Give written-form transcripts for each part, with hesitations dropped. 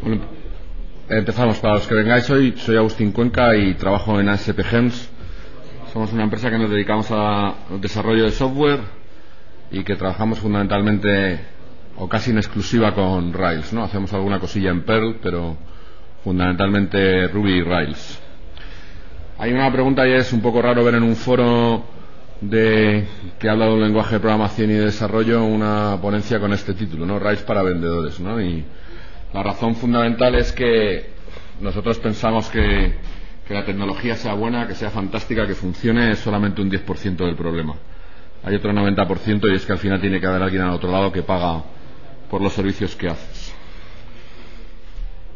Bueno, empezamos. Para los que vengáis hoy, soy Agustín Cuenca y trabajo en ASP Gems. Somos una empresa que nos dedicamos al desarrollo de software y que trabajamos fundamentalmente o casi en exclusiva con Rails, ¿no? Hacemos alguna cosilla en Perl, pero fundamentalmente Ruby y Rails. Hay una pregunta y es un poco raro ver en un foro que habla de un lenguaje de programación y de desarrollo una ponencia con este título, ¿no? Rails para vendedores, ¿no? Y la razón fundamental es que nosotros pensamos que la tecnología sea buena, que sea fantástica, que funcione, es solamente un 10% del problema. Hay otro 90% y es que al final tiene que haber alguien al otro lado que paga por los servicios que haces.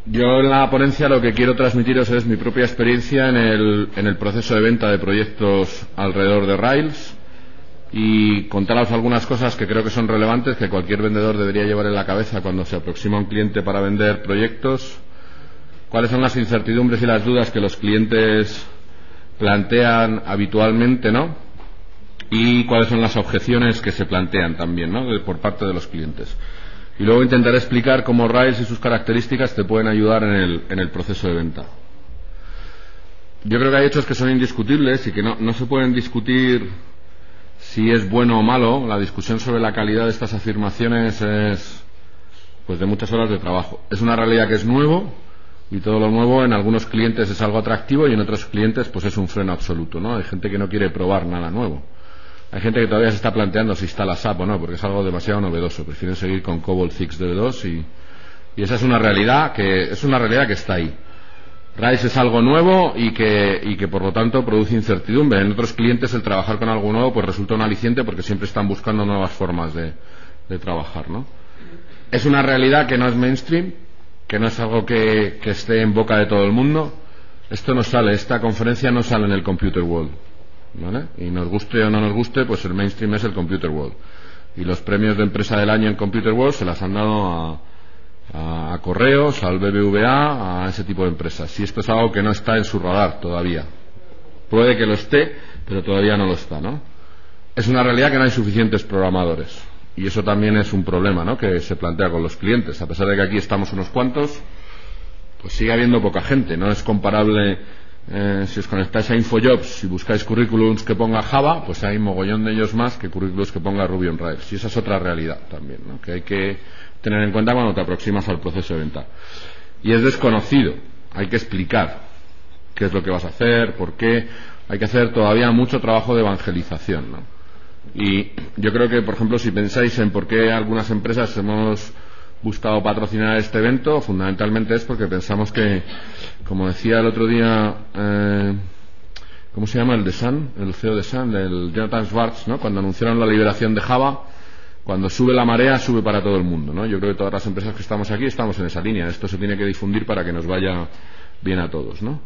Yo en la ponencia lo que quiero transmitiros es mi propia experiencia en el proceso de venta de proyectos alrededor de Rails y contaros algunas cosas que creo que son relevantes, que cualquier vendedor debería llevar en la cabeza cuando se aproxima a un cliente para vender proyectos. Cuáles son las incertidumbres y las dudas que los clientes plantean habitualmente, ¿no? Y cuáles son las objeciones que se plantean también, ¿no? Por parte de los clientes. Y luego intentaré explicar cómo Rails y sus características te pueden ayudar en el proceso de venta. Yo creo que hay hechos que son indiscutibles y que no se pueden discutir si es bueno o malo. La discusión sobre la calidad de estas afirmaciones es pues de muchas horas de trabajo. Es una realidad que es nuevo y todo lo nuevo en algunos clientes es algo atractivo y en otros clientes pues es un freno absoluto, ¿no? Hay gente que no quiere probar nada nuevo. Hay gente que todavía se está planteando si instala SAP o no, porque es algo demasiado novedoso. Prefieren seguir con COBOL 6DB2 y esa es una realidad que está ahí. Rails es algo nuevo y que por lo tanto produce incertidumbre. En otros clientes el trabajar con algo nuevo pues resulta un aliciente porque siempre están buscando nuevas formas de trabajar, ¿no? Es una realidad que no es mainstream, que no es algo que esté en boca de todo el mundo. Esta conferencia no sale en el Computer World, ¿vale? Y nos guste o no nos guste, pues el mainstream es el Computer World. Y los premios de empresa del año en Computer World se las han dado a Correos, al BBVA, a ese tipo de empresas. Y esto es algo que no está en su radar todavía. Puede que lo esté, pero todavía no lo está, ¿no? Es una realidad que no hay suficientes programadores. Y eso también es un problema, ¿no? Que se plantea con los clientes. A pesar de que aquí estamos unos cuantos, pues sigue habiendo poca gente. No es comparable. Si os conectáis a InfoJobs y buscáis currículums que ponga Java, pues hay mogollón de ellos más que currículums que ponga Ruby on Rails. Y esa es otra realidad también, ¿no? Que hay que tener en cuenta cuando te aproximas al proceso de venta. Y es desconocido. Hay que explicar qué es lo que vas a hacer, por qué. Hay que hacer todavía mucho trabajo de evangelización, ¿no? Y yo creo que, por ejemplo, si pensáis en por qué algunas empresas hemos buscado patrocinar este evento, fundamentalmente es porque pensamos que, como decía el otro día, ¿cómo se llama? El CEO de Sun, el Jonathan Schwartz, ¿no? Cuando anunciaron la liberación de Java, cuando sube la marea, sube para todo el mundo, ¿no? Yo creo que todas las empresas que estamos aquí estamos en esa línea. Esto se tiene que difundir para que nos vaya bien a todos, ¿no?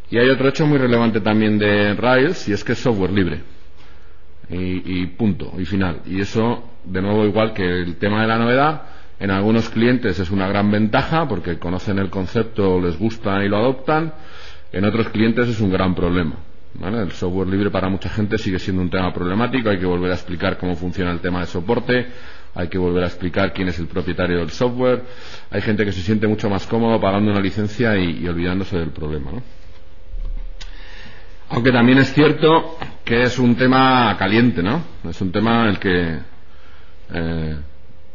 Y hay otro hecho muy relevante también de Rails, y es que es software libre. Y punto, y final. Y eso, de nuevo, igual que el tema de la novedad, en algunos clientes es una gran ventaja porque conocen el concepto, les gusta y lo adoptan. En otros clientes es un gran problema, ¿vale? El software libre para mucha gente sigue siendo un tema problemático. Hay que volver a explicar cómo funciona el tema de soporte, hay que volver a explicar quién es el propietario del software. Hay gente que se siente mucho más cómodo pagando una licencia y olvidándose del problema, ¿no? Aunque también es cierto que es un tema caliente, ¿no? Es un tema en el que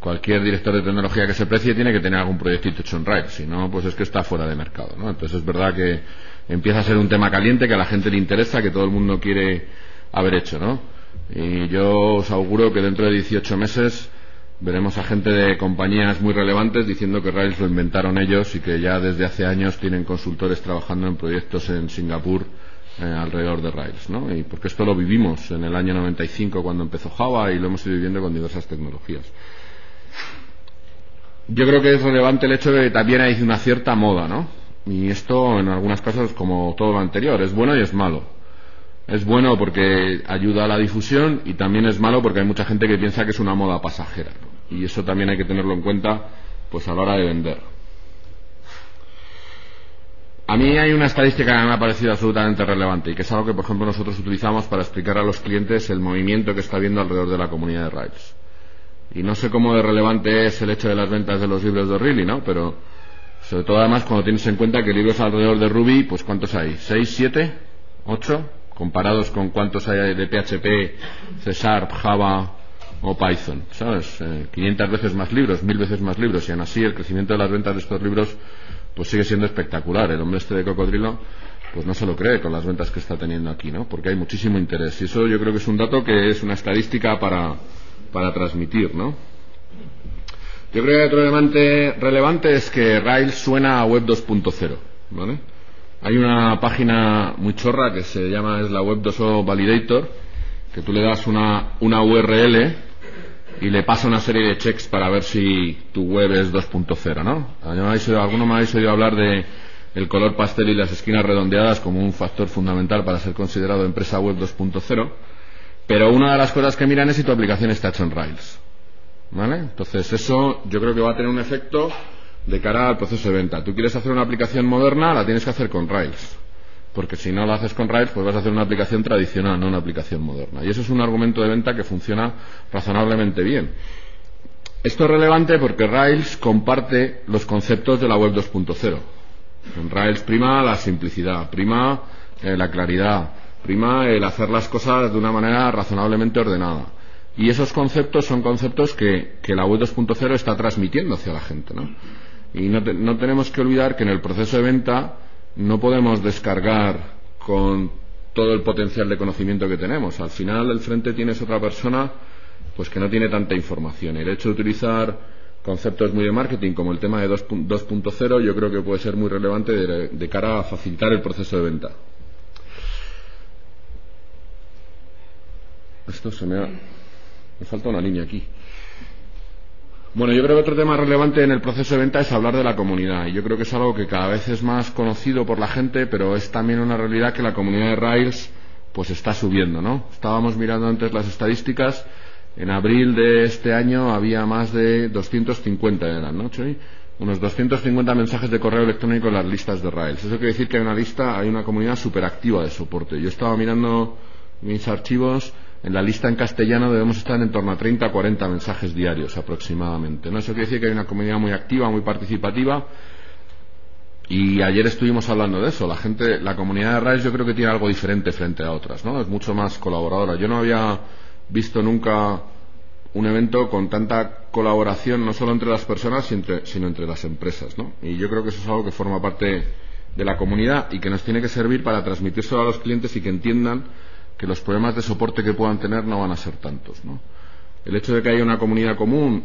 cualquier director de tecnología que se precie tiene que tener algún proyectito hecho en Rails, si no, pues es que está fuera de mercado, ¿no? Entonces es verdad que empieza a ser un tema caliente, que a la gente le interesa, que todo el mundo quiere haber hecho, ¿no? Y yo os auguro que dentro de 18 meses veremos a gente de compañías muy relevantes diciendo que Rails lo inventaron ellos y que ya desde hace años tienen consultores trabajando en proyectos en Singapur alrededor de Rails, ¿no? Y porque esto lo vivimos en el año 95 cuando empezó Java y lo hemos ido viviendo con diversas tecnologías. Yo creo que es relevante el hecho de que también hay una cierta moda, ¿no? Y esto en algunos casos, como todo lo anterior, es bueno y es malo. Es bueno porque ayuda a la difusión y también es malo porque hay mucha gente que piensa que es una moda pasajera, ¿no? Y eso también hay que tenerlo en cuenta pues a la hora de vender. A mí hay una estadística que me ha parecido absolutamente relevante y que es algo que, por ejemplo, nosotros utilizamos para explicar a los clientes el movimiento que está habiendo alrededor de la comunidad de Rails. Y no sé cómo de relevante es el hecho de las ventas de los libros de O'Reilly, ¿no? Pero Sobre todo además cuando tienes en cuenta que libros alrededor de Ruby, pues ¿cuántos hay? ¿6, 7, 8? Comparados con cuántos hay de PHP, C Sharp, Java o Python, ¿sabes? 500 veces más libros, 1000 veces más libros, y aún así el crecimiento de las ventas de estos libros pues sigue siendo espectacular. El hombre este de Cocodrilo pues no se lo cree con las ventas que está teniendo aquí, ¿no? Porque hay muchísimo interés, y eso yo creo que es un dato que es una estadística para transmitir, ¿no? Yo creo que otro elemento relevante es que Rails suena a Web 2.0, ¿vale? Hay una página muy chorra que se llama, es la Web 2.0 Validator, que tú le das una URL y le pasa una serie de checks para ver si tu web es 2.0, ¿no? Alguno me habéis oído hablar de el color pastel y las esquinas redondeadas como un factor fundamental para ser considerado empresa web 2.0, pero una de las cosas que miran es si tu aplicación está hecha en Rails, ¿vale? Entonces eso yo creo que va a tener un efecto de cara al proceso de venta. Tú quieres hacer una aplicación moderna, la tienes que hacer con Rails, porque si no la haces con Rails, pues vas a hacer una aplicación tradicional, no una aplicación moderna, y eso es un argumento de venta que funciona razonablemente bien. Esto es relevante porque Rails comparte los conceptos de la web 2.0. En Rails prima la simplicidad, prima la claridad, prima el hacer las cosas de una manera razonablemente ordenada. Y esos conceptos son conceptos que la web 2.0 está transmitiendo hacia la gente, ¿no? Y no tenemos que olvidar que en el proceso de venta no podemos descargar con todo el potencial de conocimiento que tenemos. Al final del frente tienes otra persona pues que no tiene tanta información. El hecho de utilizar conceptos muy de marketing como el tema de 2.0 yo creo que puede ser muy relevante de cara a facilitar el proceso de venta. Esto me falta una línea aquí. Bueno, yo creo que otro tema relevante en el proceso de venta es hablar de la comunidad, y yo creo que es algo que cada vez es más conocido por la gente, pero es también una realidad que la comunidad de Rails pues está subiendo, ¿no? Estábamos mirando antes las estadísticas. En abril de este año había más de 250, eran, ¿no, Choy? Unos 250 mensajes de correo electrónico en las listas de Rails. Eso quiere decir que hay una comunidad súper activa de soporte. Yo estaba mirando mis archivos, en la lista en castellano debemos estar en torno a 30 a 40 mensajes diarios aproximadamente, ¿no? Eso quiere decir que hay una comunidad muy activa, muy participativa, y ayer estuvimos hablando de eso. La comunidad de Rails yo creo que tiene algo diferente frente a otras, ¿no? Es mucho más colaboradora. Yo no había visto nunca un evento con tanta colaboración, no solo entre las personas sino entre las empresas, ¿no? Y yo creo que eso es algo que forma parte de la comunidad y que nos tiene que servir para transmitírselo a los clientes y que entiendan que los problemas de soporte que puedan tener no van a ser tantos, ¿no? El hecho de que haya una comunidad común,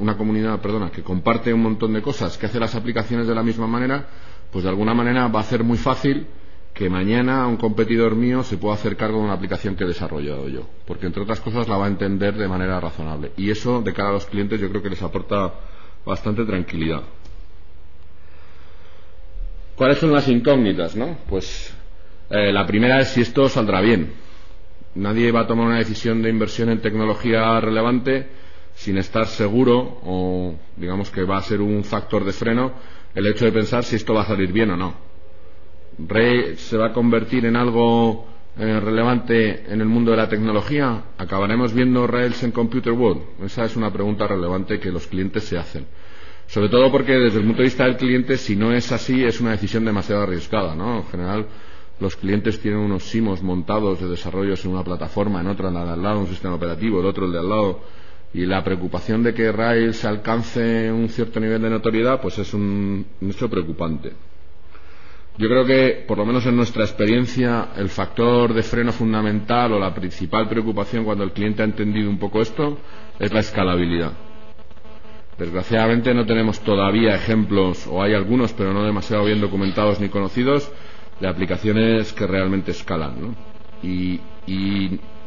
que comparte un montón de cosas, que hace las aplicaciones de la misma manera, pues de alguna manera va a hacer muy fácil que mañana un competidor mío se pueda hacer cargo de una aplicación que he desarrollado yo, porque entre otras cosas la va a entender de manera razonable, y eso de cara a los clientes yo creo que les aporta bastante tranquilidad. ¿Cuáles son las incógnitas, no? Pues la primera es si esto saldrá bien. Nadie va a tomar una decisión de inversión en tecnología relevante sin estar seguro, o digamos que va a ser un factor de freno el hecho de pensar si esto va a salir bien o no. ¿Rails se va a convertir en algo relevante en el mundo de la tecnología? ¿Acabaremos viendo Rails en Computer World? Esa es una pregunta relevante que los clientes se hacen. Sobre todo porque desde el punto de vista del cliente, si no es así, es una decisión demasiado arriesgada, ¿no? En general, los clientes tienen unos SIMOS montados de desarrollos en una plataforma, en otra, en la de al lado, un sistema operativo, el otro, el de al lado, y la preocupación de que Rails alcance un cierto nivel de notoriedad, pues es un hecho preocupante. Yo creo que, por lo menos en nuestra experiencia, el factor de freno fundamental o la principal preocupación cuando el cliente ha entendido un poco esto es la escalabilidad. Desgraciadamente no tenemos todavía ejemplos, o hay algunos pero no demasiado bien documentados ni conocidos, de aplicaciones que realmente escalan, ¿no? Y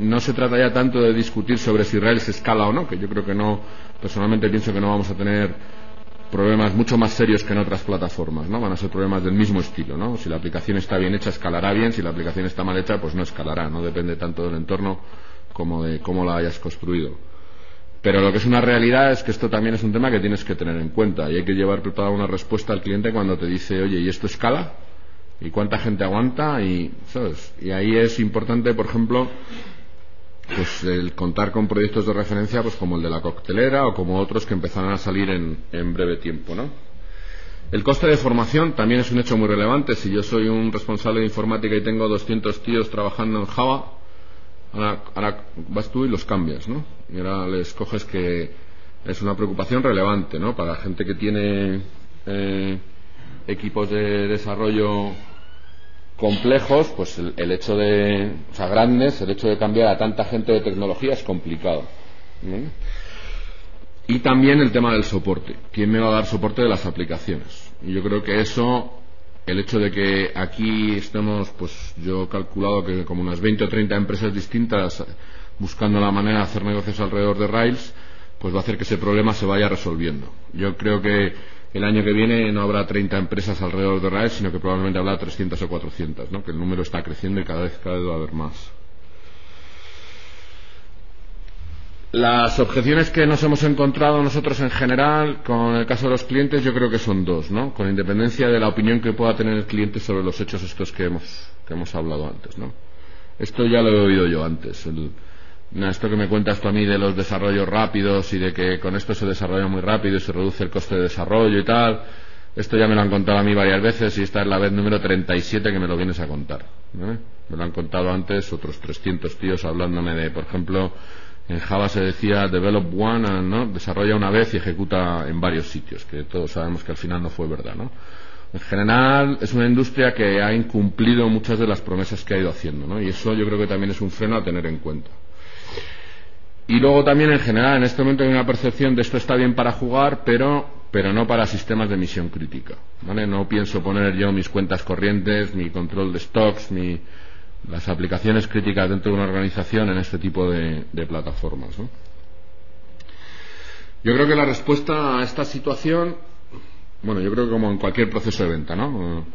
no se trata ya tanto de discutir sobre si Rails escala o no, que yo creo que no, personalmente pienso que no vamos a tener problemas mucho más serios que en otras plataformas, ¿no? Van a ser problemas del mismo estilo, ¿no? Si la aplicación está bien hecha, escalará bien. Si la aplicación está mal hecha, pues no escalará. No depende tanto del entorno como de cómo la hayas construido. Pero lo que es una realidad es que esto también es un tema que tienes que tener en cuenta, y hay que llevar preparada una respuesta al cliente cuando te dice, oye, ¿y esto escala? ¿Y cuánta gente aguanta? Y, ¿sabes? Y ahí es importante, por ejemplo, pues el contar con proyectos de referencia, pues como el de la coctelera o como otros que empezarán a salir en breve tiempo, ¿no? El coste de formación también es un hecho muy relevante. Si yo soy un responsable de informática y tengo 200 tíos trabajando en Java, ahora vas tú y los cambias, ¿no? Y ahora les coges, que es una preocupación relevante, ¿no? Para gente que tiene equipos de desarrollo complejos, pues el hecho de, o sea, grandes, el hecho de cambiar a tanta gente de tecnología es complicado, ¿no? Y también el tema del soporte. ¿Quién me va a dar soporte de las aplicaciones? Y yo creo que eso, el hecho de que aquí estemos, pues yo he calculado que como unas 20 o 30 empresas distintas buscando la manera de hacer negocios alrededor de Rails, pues va a hacer que ese problema se vaya resolviendo. Yo creo que el año que viene no habrá 30 empresas alrededor de Rails, sino que probablemente habrá 300 o 400, ¿no? Que el número está creciendo y cada vez va a haber más. Las objeciones que nos hemos encontrado nosotros en general con el caso de los clientes, yo creo que son dos, ¿no? Con independencia de la opinión que pueda tener el cliente sobre los hechos estos que hemos hablado antes, ¿no? Esto ya lo he oído yo antes. Esto que me cuentas tú a mí de los desarrollos rápidos y de que con esto se desarrolla muy rápido y se reduce el coste de desarrollo y tal, esto ya me lo han contado a mí varias veces y esta es la vez número 37 que me lo vienes a contar, ¿no? Me lo han contado antes otros 300 tíos hablándome de, por ejemplo, en Java se decía develop one, ¿no? Desarrolla una vez y ejecuta en varios sitios, que todos sabemos que al final no fue verdad, ¿no? En general es una industria que ha incumplido muchas de las promesas que ha ido haciendo, ¿no? Y eso yo creo que también es un freno a tener en cuenta. Y luego también en general en este momento hay una percepción de esto está bien para jugar, pero no para sistemas de misión crítica, ¿vale? No pienso poner yo mis cuentas corrientes, mi control de stocks, las aplicaciones críticas dentro de una organización en este tipo de plataformas, ¿no? Yo creo que la respuesta a esta situación, bueno, yo creo que como en cualquier proceso de venta, ¿no?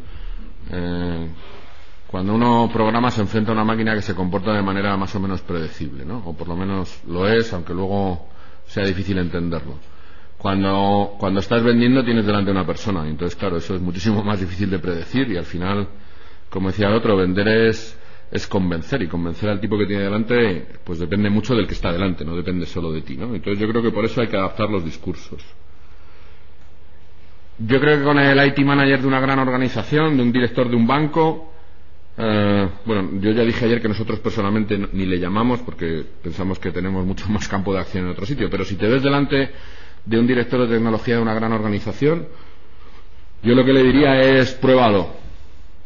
Cuando uno programa se enfrenta a una máquina que se comporta de manera más o menos predecible, ¿no? O por lo menos lo es, aunque luego sea difícil entenderlo. Cuando estás vendiendo tienes delante una persona, y entonces claro, eso es muchísimo más difícil de predecir y al final, como decía el otro, vender es convencer, y convencer al tipo que tiene delante pues depende mucho del que está delante, no depende solo de ti, ¿no? Entonces yo creo que por eso hay que adaptar los discursos. Yo creo que con el IT manager de una gran organización, de un director de un banco, bueno, yo ya dije ayer que nosotros personalmente ni le llamamos porque pensamos que tenemos mucho más campo de acción en otro sitio, pero si te ves delante de un director de tecnología de una gran organización, yo lo que le diría es pruébalo.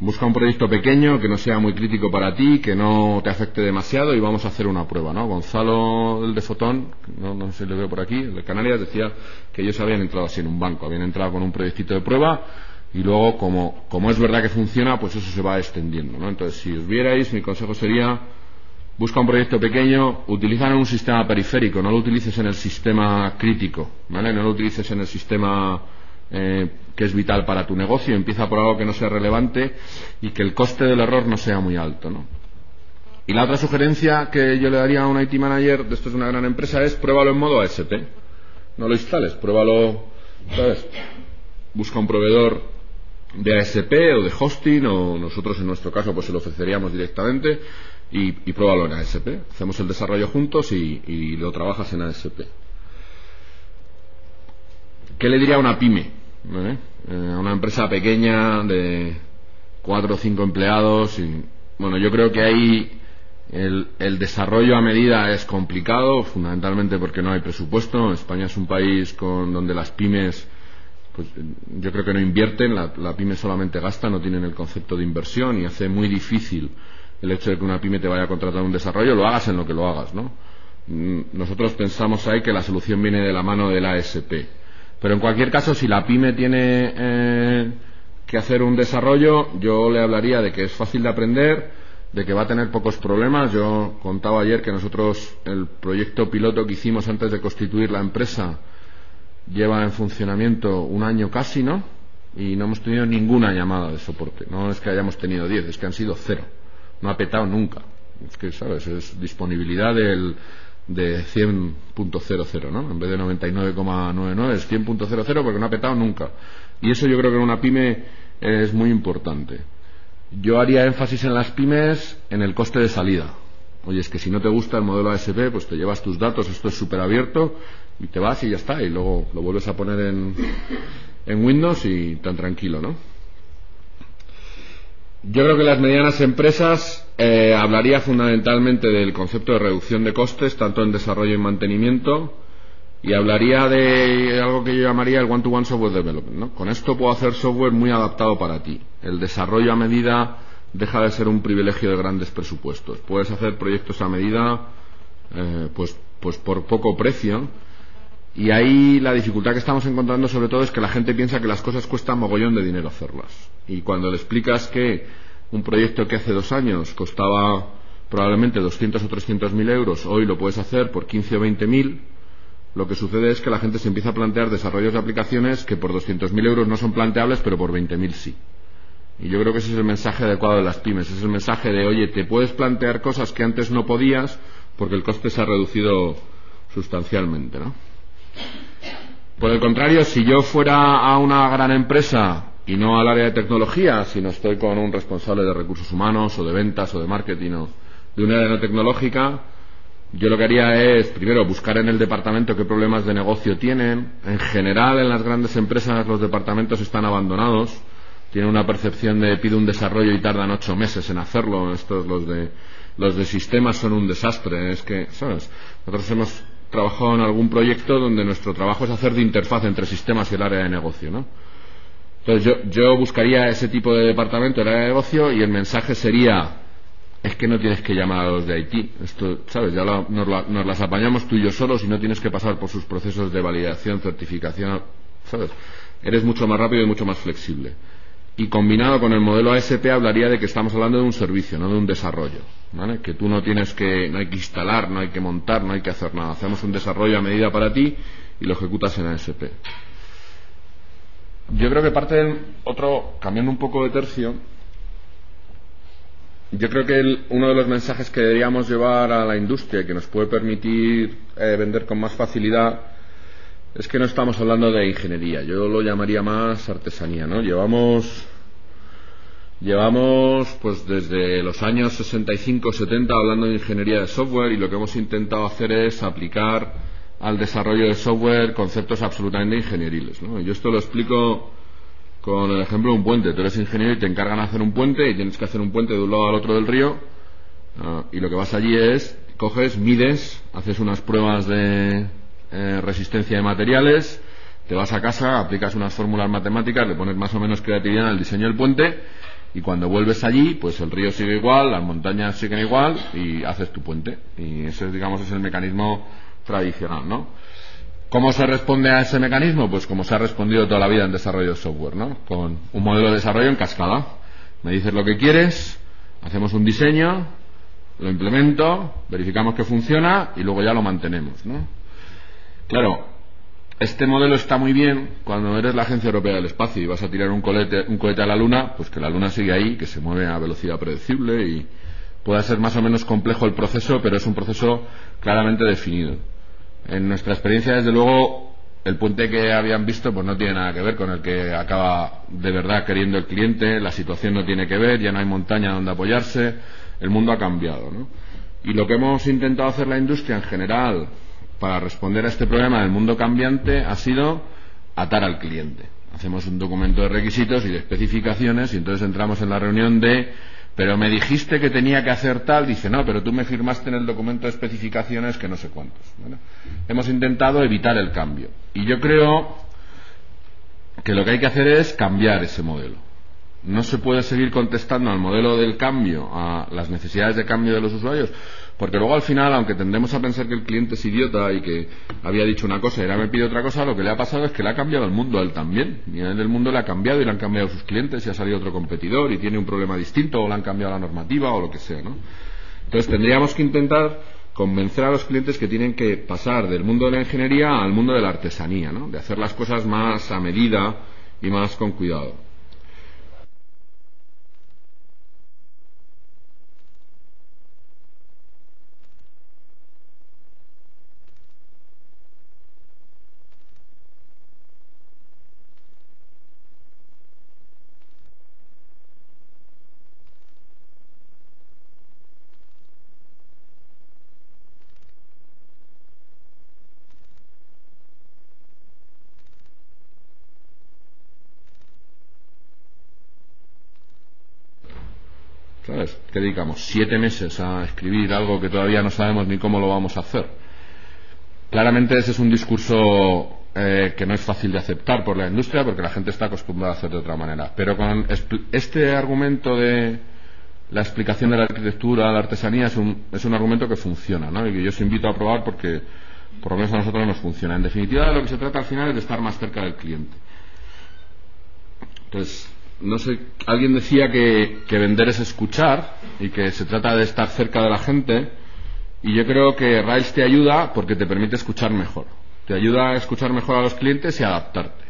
Busca un proyecto pequeño que no sea muy crítico para ti, que no te afecte demasiado y vamos a hacer una prueba, ¿no? Gonzalo, el de Fotón, no sé si le veo por aquí, el de Canarias, decía que ellos habían entrado así en un banco, habían entrado con un proyectito de prueba y luego, como es verdad que funciona, pues eso se va extendiendo, ¿no? Entonces, si os vierais, mi consejo sería busca un proyecto pequeño, utiliza en un sistema periférico, no lo utilices en el sistema crítico, ¿vale? No lo utilices en el sistema que es vital para tu negocio, empieza por algo que no sea relevante y que el coste del error no sea muy alto, ¿no? Y la otra sugerencia que yo le daría a un IT manager de esto es una gran empresa es pruébalo en modo ASP. No lo instales, pruébalo, ¿sabes? Busca un proveedor de ASP o de hosting, o nosotros en nuestro caso pues se lo ofreceríamos directamente y pruébalo en ASP. Hacemos el desarrollo juntos y lo trabajas en ASP. ¿Qué le diría a una pyme? ¿Vale? A una empresa pequeña de 4 o 5 empleados bueno, yo creo que ahí el desarrollo a medida es complicado, fundamentalmente porque no hay presupuesto. España es un país donde las pymes, pues yo creo que no invierten, la pyme solamente gasta, no tienen el concepto de inversión y hace muy difícil el hecho de que una pyme te vaya a contratar un desarrollo, lo hagas en lo que lo hagas, ¿no? Nosotros pensamos ahí que la solución viene de la mano del ASP. Pero en cualquier caso, si la pyme tiene que hacer un desarrollo, yo le hablaría de que es fácil de aprender, de que va a tener pocos problemas. Yo contaba ayer que nosotros el proyecto piloto que hicimos antes de constituir la empresa lleva en funcionamiento un año casi, ¿no? Y no hemos tenido ninguna llamada de soporte. No es que hayamos tenido 10, es que han sido 0. No ha petado nunca. Es que, ¿sabes? Es disponibilidad de 100.00, ¿no? En vez de 99,99 es 100.00 porque no ha petado nunca. Y eso yo creo que en una pyme es muy importante. Yo haría énfasis en las pymes en el coste de salida. Oye, es que si no te gusta el modelo ASP, pues te llevas tus datos, esto es súper abierto y te vas y ya está, y luego lo vuelves a poner en Windows y tan tranquilo, ¿no? Yo creo que las medianas empresas hablaría fundamentalmente del concepto de reducción de costes, tanto en desarrollo y mantenimiento, y hablaría de algo que yo llamaría el one-to-one software development, ¿no? Con esto puedo hacer software muy adaptado para ti. El desarrollo a medida deja de ser un privilegio de grandes presupuestos. Puedes hacer proyectos a medida, pues por poco precio. Y ahí la dificultad que estamos encontrando sobre todo es que la gente piensa que las cosas cuestan mogollón de dinero hacerlas. Y cuando le explicas que un proyecto que hace 2 años costaba probablemente 200 o 300.000 euros, hoy lo puedes hacer por 15 o 20.000, lo que sucede es que la gente se empieza a plantear desarrollos de aplicaciones que por 200.000 euros no son planteables, pero por 20.000 sí. Y yo creo que ese es el mensaje adecuado de las pymes. Es el mensaje de, oye, te puedes plantear cosas que antes no podías porque el coste se ha reducido sustancialmente, ¿no? Por el contrario, si yo fuera a una gran empresa y no al área de tecnología, sino estoy con un responsable de recursos humanos o de ventas o de marketing o de una área no tecnológica, yo lo que haría es, primero, buscar en el departamento qué problemas de negocio tienen. En general, en las grandes empresas los departamentos están abandonados, tienen una percepción de pido un desarrollo y tardan 8 meses en hacerlo. Estos, los de sistemas son un desastre. Es que, ¿sabes? Nosotros hemos trabajado en algún proyecto donde nuestro trabajo es hacer de interfaz entre sistemas y el área de negocio, ¿no? Entonces yo buscaría ese tipo de departamento del área de negocio y el mensaje sería: es que no tienes que llamar a los de IT. Esto, ¿sabes? Ya nos las apañamos tú y yo solos y no tienes que pasar por sus procesos de validación, certificación, ¿sabes? Eres mucho más rápido y mucho más flexible. Y combinado con el modelo ASP hablaría de que estamos hablando de un servicio, no de un desarrollo, ¿vale? Que tú no hay que instalar, no hay que montar, no hay que hacer nada. Hacemos un desarrollo a medida para ti y lo ejecutas en ASP. Yo creo que cambiando un poco de tercio, yo creo que uno de los mensajes que deberíamos llevar a la industria y que nos puede permitir vender con más facilidad es que no estamos hablando de ingeniería. Yo lo llamaría más artesanía, ¿no? Llevamos pues desde los años 65 o 70 hablando de ingeniería de software, y lo que hemos intentado hacer es aplicar al desarrollo de software conceptos absolutamente ingenieriles, ¿no? Yo esto lo explico con el ejemplo de un puente. Tú eres ingeniero y te encargan de hacer un puente y tienes que hacer un puente de un lado al otro del río, y lo que vas allí es, coges, mides, haces unas pruebas de resistencia de materiales, te vas a casa, aplicas unas fórmulas matemáticas, le pones más o menos creatividad en el diseño del puente, y cuando vuelves allí, pues el río sigue igual, las montañas siguen igual y haces tu puente. Y ese, digamos, es el mecanismo tradicional, ¿no? ¿Cómo se responde a ese mecanismo? Pues como se ha respondido toda la vida en desarrollo de software, ¿no? Con un modelo de desarrollo en cascada. Me dices lo que quieres, hacemos un diseño, lo implemento, verificamos que funciona y luego ya lo mantenemos, ¿no? Claro, este modelo está muy bien cuando eres la Agencia Europea del Espacio y vas a tirar un cohete a la Luna, pues que la Luna sigue ahí, que se mueve a velocidad predecible y pueda ser más o menos complejo el proceso, pero es un proceso claramente definido. En nuestra experiencia, desde luego, el puente que habían visto pues no tiene nada que ver con el que acaba de verdad queriendo el cliente. La situación no tiene que ver, ya no hay montaña donde apoyarse, el mundo ha cambiado, ¿no? Y lo que hemos intentado hacer la industria en general para responder a este problema del mundo cambiante ha sido atar al cliente. Hacemos un documento de requisitos y de especificaciones y entonces entramos en la reunión de: pero me dijiste que tenía que hacer tal. Dice: no, pero tú me firmaste en el documento de especificaciones que no sé cuántos. Bueno, hemos intentado evitar el cambio y yo creo que lo que hay que hacer es cambiar ese modelo. No se puede seguir contestando al modelo del cambio, a las necesidades de cambio de los usuarios, porque luego al final, aunque tendemos a pensar que el cliente es idiota y que había dicho una cosa y ahora me pide otra cosa, lo que le ha pasado es que le ha cambiado el mundo a él también, y a él el mundo le ha cambiado y le han cambiado sus clientes y ha salido otro competidor y tiene un problema distinto o le han cambiado la normativa o lo que sea, ¿no? Entonces tendríamos que intentar convencer a los clientes que tienen que pasar del mundo de la ingeniería al mundo de la artesanía, ¿no? De hacer las cosas más a medida y más con cuidado. ¿sabes? Que dedicamos 7 meses a escribir algo que todavía no sabemos ni cómo lo vamos a hacer. Claramente ese es un discurso que no es fácil de aceptar por la industria, porque la gente está acostumbrada a hacer de otra manera. Pero con este argumento de la explicación de la arquitectura, la artesanía, es un argumento que funciona, ¿no? Y que yo os invito a probar porque por lo menos a nosotros nos funciona. En definitiva, de lo que se trata al final es de estar más cerca del cliente. Entonces, no sé, alguien decía que vender es escuchar y que se trata de estar cerca de la gente, y yo creo que Rails te ayuda porque te permite escuchar mejor. Te ayuda a escuchar mejor a los clientes y a adaptarte.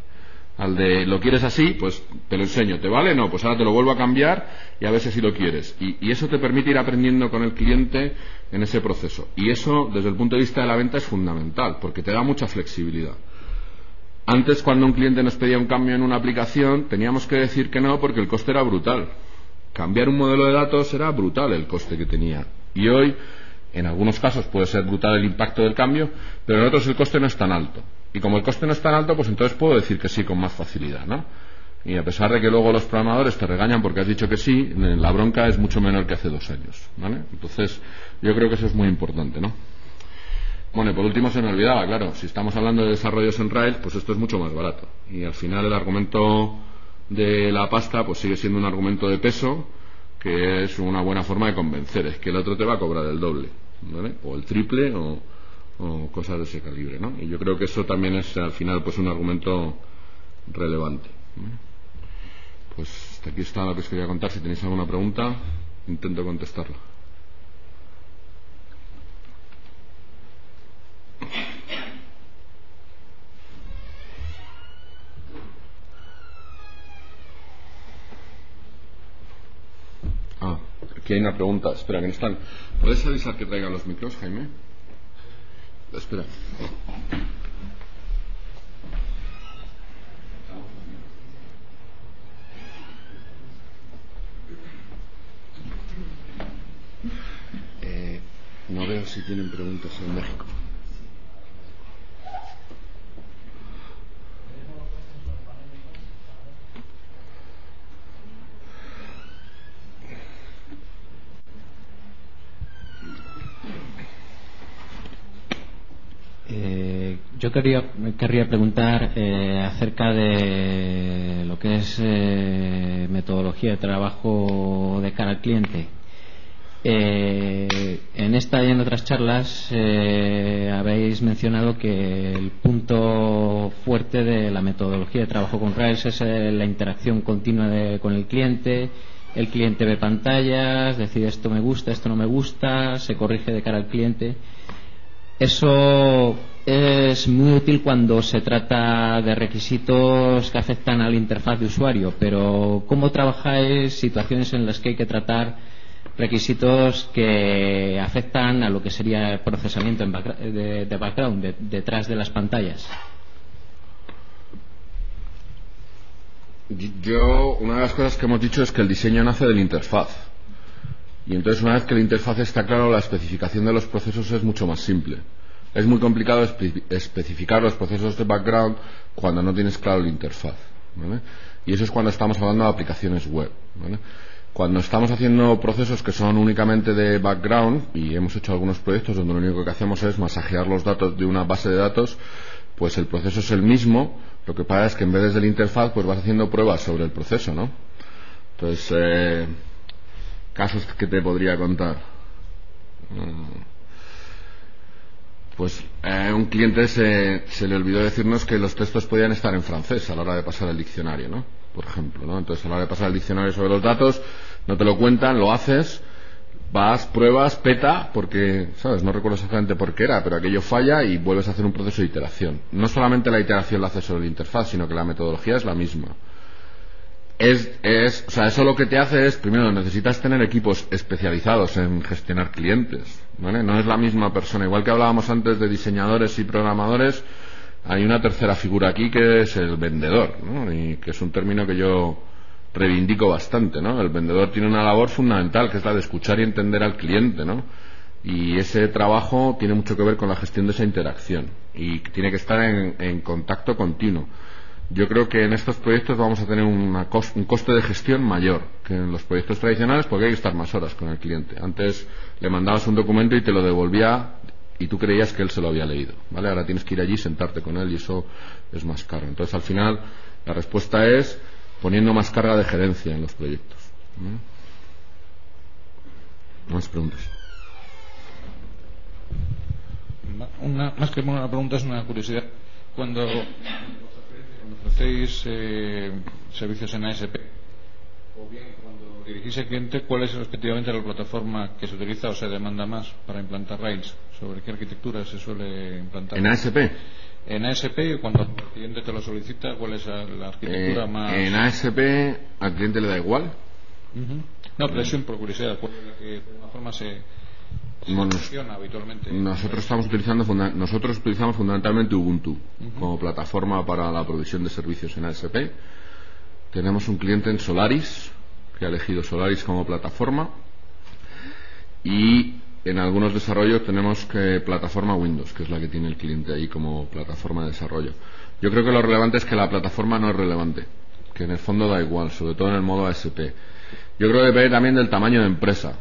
Al de, ¿lo quieres así? Pues te lo enseño. ¿Te vale? No, pues ahora te lo vuelvo a cambiar y a ver si lo quieres. Y eso te permite ir aprendiendo con el cliente en ese proceso. Y eso, desde el punto de vista de la venta, es fundamental, porque te da mucha flexibilidad. Antes, cuando un cliente nos pedía un cambio en una aplicación, teníamos que decir que no porque el coste era brutal. Cambiar un modelo de datos era brutal el coste que tenía. Y hoy, en algunos casos puede ser brutal el impacto del cambio, pero en otros el coste no es tan alto. Y como el coste no es tan alto, pues entonces puedo decir que sí con más facilidad, ¿no? Y a pesar de que luego los programadores te regañan porque has dicho que sí, la bronca es mucho menor que hace 2 años, ¿vale? Entonces, yo creo que eso es muy importante, ¿no? Bueno, y por último se me olvidaba, claro, si estamos hablando de desarrollos en Rails, pues esto es mucho más barato. Y al final el argumento de la pasta pues sigue siendo un argumento de peso, que es una buena forma de convencer. Es que el otro te va a cobrar el doble, ¿vale? O el triple o cosas de ese calibre, ¿no? Y yo creo que eso también es al final pues un argumento relevante, ¿no? Pues hasta aquí está lo que os quería contar. Si tenéis alguna pregunta, intento contestarla. Aquí hay una pregunta. Espera, que no están. ¿Puedes avisar que traigan los micros, Jaime? Espera. No veo si tienen preguntas en México. Yo querría preguntar acerca de lo que es metodología de trabajo de cara al cliente. En esta y en otras charlas habéis mencionado que el punto fuerte de la metodología de trabajo con Rails es la interacción continua con el cliente. El cliente ve pantallas, decide esto me gusta, esto no me gusta, se corrige de cara al cliente. Eso es muy útil cuando se trata de requisitos que afectan a la interfaz de usuario, pero ¿cómo trabajáis situaciones en las que hay que tratar requisitos que afectan a lo que sería el procesamiento de background, detrás de las pantallas? Una de las cosas que hemos dicho es que el diseño nace de la interfaz. Y entonces, una vez que la interfaz está claro, la especificación de los procesos es mucho más simple. Es muy complicado especificar los procesos de background cuando no tienes claro la interfaz, ¿vale? Y eso es cuando estamos hablando de aplicaciones web, ¿vale? Cuando estamos haciendo procesos que son únicamente de background, y hemos hecho algunos proyectos donde lo único que hacemos es masajear los datos de una base de datos, pues el proceso es el mismo. Lo que pasa es que en vez de desde la interfaz, pues vas haciendo pruebas sobre el proceso, ¿no? Entonces, casos que te podría contar. Pues un cliente se le olvidó decirnos que los textos podían estar en francés a la hora de pasar el diccionario, ¿no? Por ejemplo, ¿no? Entonces, a la hora de pasar el diccionario sobre los datos, no te lo cuentan, lo haces, vas, pruebas, peta, porque, ¿sabes? No recuerdo exactamente por qué era, pero aquello falla y vuelves a hacer un proceso de iteración. No solamente la iteración la haces sobre la interfaz, sino que la metodología es la misma. O sea, eso lo que te hace es, primero, necesitas tener equipos especializados en gestionar clientes, ¿vale? No es la misma persona. Igual que hablábamos antes de diseñadores y programadores, hay una tercera figura aquí que es el vendedor, ¿no? Y que es un término que yo reivindico bastante, ¿no? El vendedor tiene una labor fundamental, que es la de escuchar y entender al cliente, ¿no? Y ese trabajo tiene mucho que ver con la gestión de esa interacción y tiene que estar en contacto continuo. yo creo que en estos proyectos vamos a tener un coste de gestión mayor que en los proyectos tradicionales, porque hay que estar más horas con el cliente. Antes le mandabas un documento y te lo devolvía y tú creías que él se lo había leído, ¿vale? Ahora tienes que ir allí, sentarte con él, y eso es más caro. Entonces, al final, la respuesta es poniendo más carga de gerencia en los proyectos. Más preguntas. Más que una pregunta, es una curiosidad. Cuando ofrecéis servicios en ASP, o bien cuando dirigís al cliente, ¿cuál es respectivamente la plataforma que se utiliza o se demanda más para implantar Rails? ¿Sobre qué arquitectura se suele implantar? ¿En ASP? En ASP, cuando el cliente te lo solicita, ¿cuál es la arquitectura más...? En ASP al cliente le da igual. No, pero es por curiosidad, ¿cuál es la que de alguna forma se funciona habitualmente? Nosotros utilizamos fundamentalmente Ubuntu como plataforma para la provisión de servicios en ASP. Tenemos un cliente en Solaris que ha elegido Solaris como plataforma, y en algunos desarrollos tenemos plataforma Windows, que es la que tiene el cliente ahí como plataforma de desarrollo. Yo creo que lo relevante es que la plataforma no es relevante, que en el fondo da igual, sobre todo en el modo ASP. Yo creo que depende también del tamaño de empresa.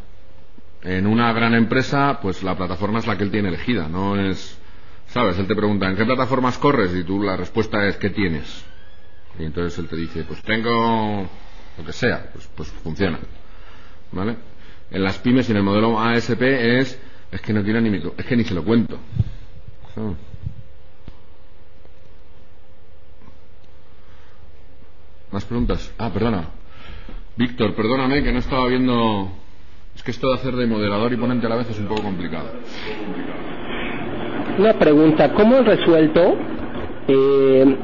En una gran empresa, pues la plataforma es la que él tiene elegida, no es, ¿sabes? Él te pregunta, ¿en qué plataformas corres? Y tú la respuesta es, ¿qué tienes? Y entonces él te dice, pues tengo lo que sea, pues funciona, ¿vale? En las pymes y en el modelo ASP es que no quiero es que ni se lo cuento. ¿Más preguntas? Perdona. Víctor, perdóname que no estaba viendo. Es que esto de hacer de moderador y ponente a la vez es un poco complicado. Una pregunta, ¿cómo han resuelto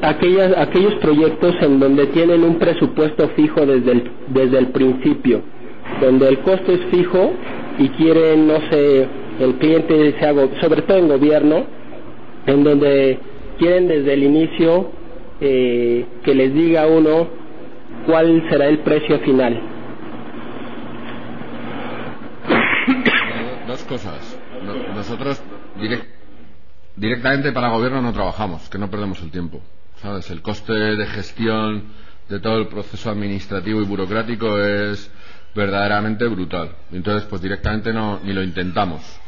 aquellos proyectos en donde tienen un presupuesto fijo desde el principio, donde el costo es fijo y quieren, no sé, el cliente se haga, sobre todo en gobierno, en donde quieren desde el inicio que les diga uno cuál será el precio final? Dos cosas. Nosotros directamente para gobierno no trabajamos, que no perdemos el tiempo, ¿sabes? El coste de gestión de todo el proceso administrativo y burocrático es verdaderamente brutal. Entonces, pues directamente ni lo intentamos.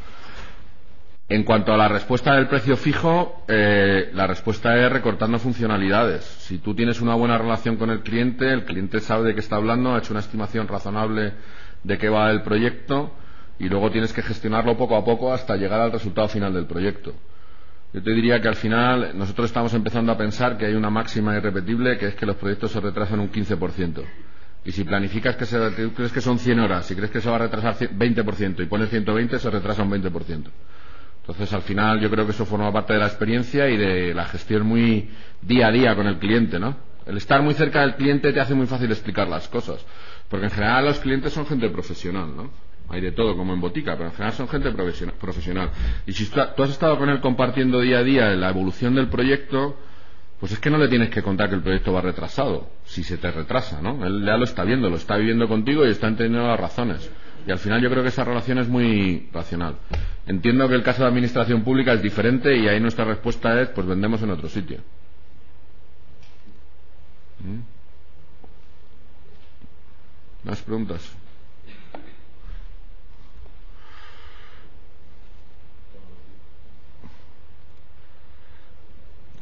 En cuanto a la respuesta del precio fijo, la respuesta es recortando funcionalidades. Si tú tienes una buena relación con el cliente sabe de qué está hablando, ha hecho una estimación razonable de qué va el proyecto, y luego tienes que gestionarlo poco a poco hasta llegar al resultado final del proyecto. Yo te diría que al final nosotros estamos empezando a pensar que hay una máxima irrepetible, que es que los proyectos se retrasan un 15%. Y si planificas tú crees que son 100 horas, si crees que se va a retrasar 20% y pones 120, se retrasa un 20%. Entonces, al final, yo creo que eso forma parte de la experiencia y de la gestión muy día a día con el cliente, ¿no? El estar muy cerca del cliente te hace muy fácil explicar las cosas. Porque en general los clientes son gente profesional, ¿no? Hay de todo, como en botica, pero en general son gente profesional. Y si tú has estado con él compartiendo día a día la evolución del proyecto, pues es que no le tienes que contar que el proyecto va retrasado, si se te retrasa, ¿no? Él ya lo está viendo, lo está viviendo contigo y está entendiendo las razones. Y al final yo creo que esa relación es muy racional. Entiendo que el caso de administración pública es diferente y ahí nuestra respuesta es, pues vendemos en otro sitio. ¿Más preguntas?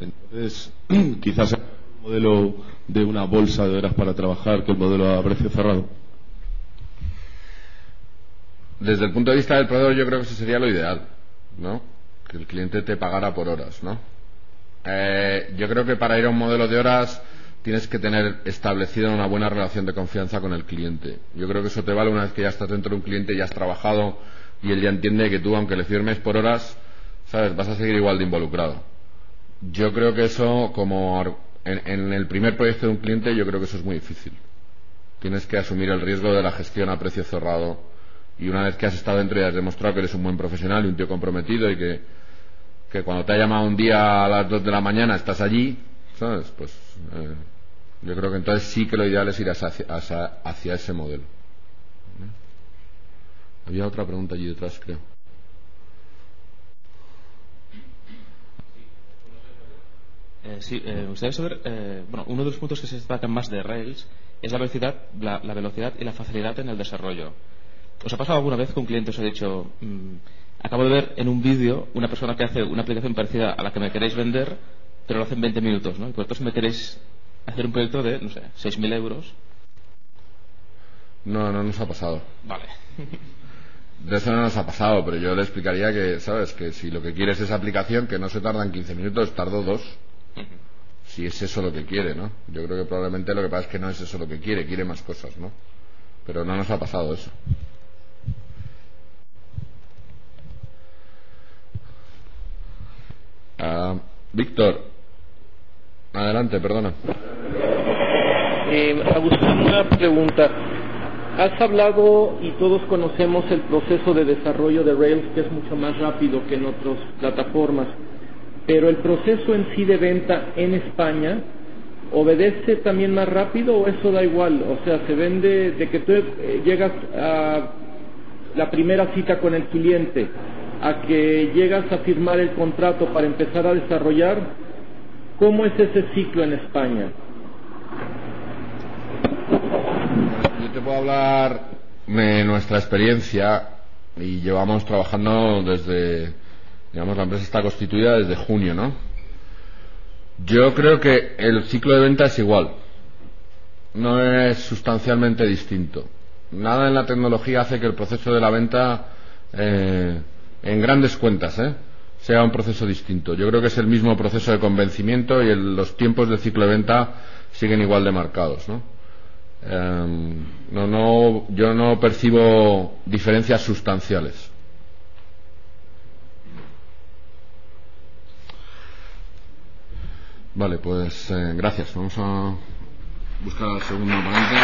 Entonces, quizás el modelo de una bolsa de horas para trabajar que el modelo a precio cerrado. Desde el punto de vista del proveedor, yo creo que eso sería lo ideal, ¿no? Que el cliente te pagara por horas, ¿no? Yo creo que para ir a un modelo de horas tienes que tener establecida una buena relación de confianza con el cliente. Yo creo que eso te vale una vez que ya estás dentro de un cliente y ya has trabajado y él ya entiende que tú, aunque le firmes por horas, ¿sabes?, vas a seguir igual de involucrado. Yo creo que eso, como en el primer proyecto de un cliente, yo creo que eso es muy difícil. Tienes que asumir el riesgo de la gestión a precio cerrado, y una vez que has estado dentro y has demostrado que eres un buen profesional y un tío comprometido y que cuando te ha llamado un día a las 2 de la mañana estás allí, ¿sabes? Pues yo creo que entonces sí que lo ideal es ir hacia ese modelo. Había otra pregunta allí detrás, creo. Sí, me gustaría saber, bueno, uno de los puntos que se destacan más de Rails es la velocidad, la velocidad y la facilidad en el desarrollo. ¿Os ha pasado alguna vez que un cliente os ha dicho, acabo de ver en un vídeo una persona que hace una aplicación parecida a la que me queréis vender, pero lo hace en 20 minutos, ¿no? Y vosotros me queréis hacer un proyecto de, no sé, 6.000 euros? No, no nos ha pasado. Vale. De eso no nos ha pasado, pero yo le explicaría que, ¿sabes? Que si lo que quieres es esa aplicación, que no se tarda en 15 minutos, tardo 2. Si es eso lo que quiere, ¿no? Yo creo que probablemente lo que pasa es que no es eso lo que quiere más cosas, ¿no? Pero no nos ha pasado eso. Víctor, adelante, perdona. Agustín, una pregunta. Has hablado y todos conocemos el proceso de desarrollo de Rails, que es mucho más rápido que en otras plataformas, pero el proceso en sí de venta en España obedece también más rápido, o eso da igual. O sea, se vende de que tú llegas a la primera cita con el cliente a que llegas a firmar el contrato para empezar a desarrollar. ¿Cómo es ese ciclo en España? Yo te puedo hablar de nuestra experiencia, y llevamos trabajando desde, digamos, la empresa está constituida desde junio, ¿no? Yo creo que el ciclo de venta es igual, no es sustancialmente distinto. Nada en la tecnología hace que el proceso de la venta, en grandes cuentas, sea un proceso distinto. Yo creo que es el mismo proceso de convencimiento y los tiempos del ciclo de venta siguen igual de marcados, ¿no? Yo no percibo diferencias sustanciales. Vale, pues gracias. Vamos a buscar al segundo ponente.